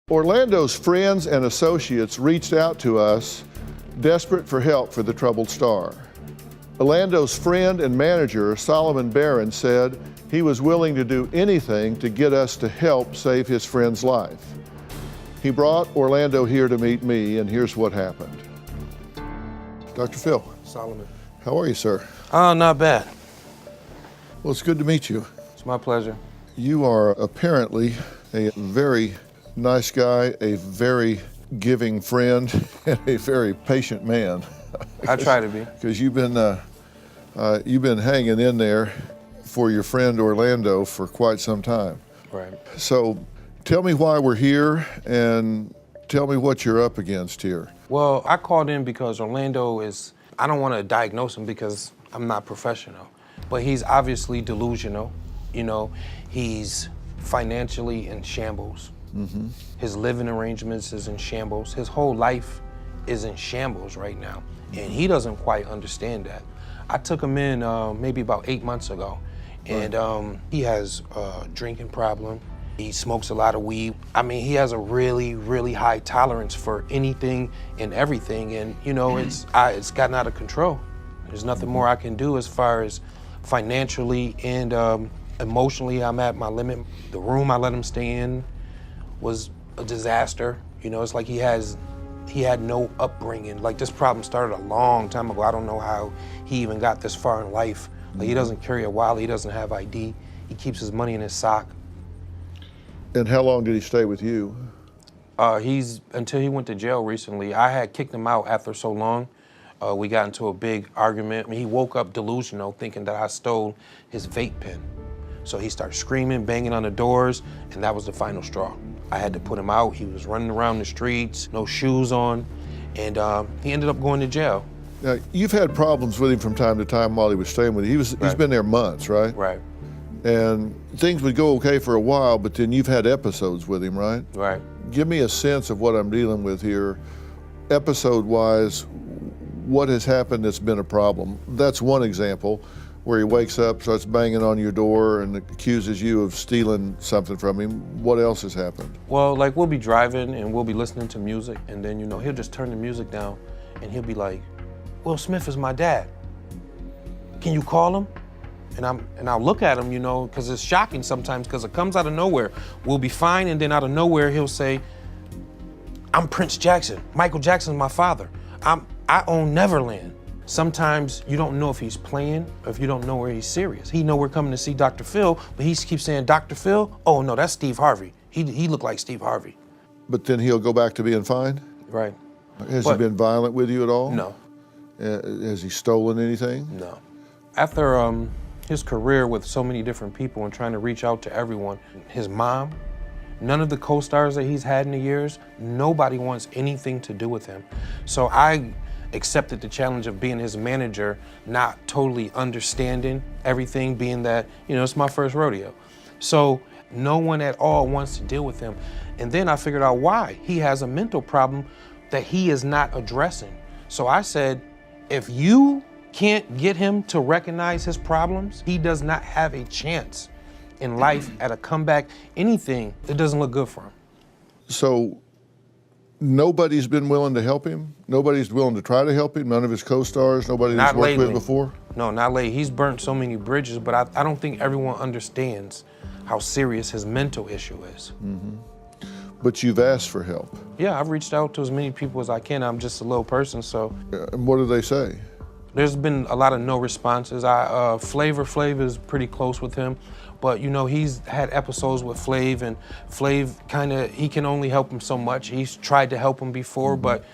Orlando's friends and associates reached out to us, desperate for help for the troubled star. Orlando's friend and manager, Solomon Barron, said he was willing to do anything to get us to help save his friend's life. He brought Orlando here to meet me, and here's what happened. Dr. Phil. Solomon. How are you, sir? Oh, not bad. Well, it's good to meet you. It's my pleasure. You are apparently a very nice guy, a very giving friend, and a very patient man. I try to be. Because you've been hanging in there for your friend Orlando for quite some time. Right. So tell me why we're here and tell me what you're up against here. Well, I called in because Orlando is, I don't want to diagnose him because I'm not professional, but he's obviously delusional. You know, he's financially in shambles. Mm-hmm. His living arrangements is in shambles. His whole life is in shambles right now, and he doesn't quite understand that. I took him in maybe about 8 months ago, and he has a drinking problem. He smokes a lot of weed. I mean, he has a really, really high tolerance for anything and everything, and you know, it's gotten out of control. There's nothing more I can do as far as financially and emotionally. I'm at my limit. The room I let him stay in was a disaster. You know, it's like he had no upbringing. Like, this problem started a long time ago. I don't know how he even got this far in life. Like, he doesn't carry a wallet, he doesn't have ID. He keeps his money in his sock. And how long did he stay with you? Until he went to jail recently. I had kicked him out after so long. We got into a big argument. I mean, he woke up delusional thinking that I stole his vape pen. So he started screaming, banging on the doors, and that was the final straw. I had to put him out. He was running around the streets, no shoes on, and he ended up going to jail. Now, you've had problems with him from time to time while he was staying with you. He's been there months, right? Right. And things would go okay for a while, but then you've had episodes with him, right? Right. Give me a sense of what I'm dealing with here, episode-wise. What has happened that's been a problem? That's one example, where he wakes up, starts banging on your door, and accuses you of stealing something from him. What else has happened? Well, like, we'll be driving and we'll be listening to music, and then, you know, he'll just turn the music down and he'll be like, "Will Smith is my dad. Can you call him?" And I'll look at him, you know, because it's shocking sometimes, because it comes out of nowhere. We'll be fine, and then out of nowhere he'll say, "I'm Prince Jackson. Michael Jackson's my father. I own Neverland." Sometimes you don't know if he's playing or if you don't know where he's serious. He know we're coming to see Dr. Phil, but he keeps saying, "Dr. Phil? Oh no, that's Steve Harvey. He looked like Steve Harvey." But then he'll go back to being fine? Right. Has he been violent with you at all? No. Has he stolen anything? No. After his career with so many different people and trying to reach out to everyone, his mom, none of the co-stars that he's had in the years, nobody wants anything to do with him. So I accepted the challenge of being his manager, not totally understanding everything, being that, you know, it's my first rodeo. So no one at all wants to deal with him. And then I figured out why. He has a mental problem that he is not addressing. So I said, if you can't get him to recognize his problems, he does not have a chance in life at a comeback, anything. It doesn't look good for him. So nobody's been willing to help him? Nobody's willing to try to help him? None of his co-stars? Nobody he's worked with before? No, not lately. He's burnt so many bridges, but I don't think everyone understands how serious his mental issue is. Mm-hmm. But you've asked for help? Yeah, I've reached out to as many people as I can. I'm just a little person, so. And what do they say? There's been a lot of no responses. Flavor is pretty close with him, but you know, he's had episodes with Flav, and Flav he can only help him so much. He's tried to help him before, but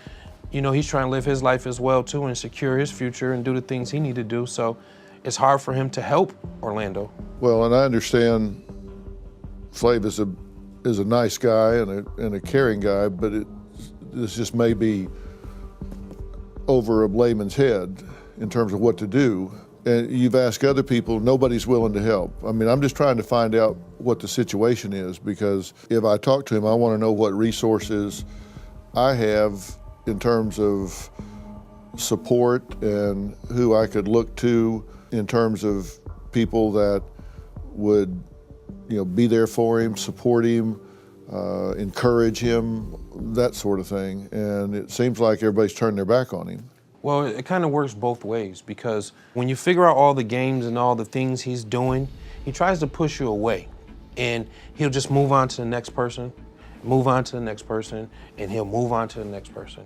you know, he's trying to live his life as well too and secure his future and do the things he need to do. So it's hard for him to help Orlando. Well, and I understand Flav is a nice guy and a caring guy, but this just may be over a layman's head in terms of what to do. And you've asked other people, nobody's willing to help. I mean, I'm just trying to find out what the situation is, because if I talk to him, I want to know what resources I have in terms of support and who I could look to in terms of people that would, you know, be there for him, support him, encourage him, that sort of thing. And it seems like everybody's turned their back on him. Well, it kind of works both ways, because when you figure out all the games and all the things he's doing, he tries to push you away, and he'll just move on to the next person, move on to the next person, and he'll move on to the next person.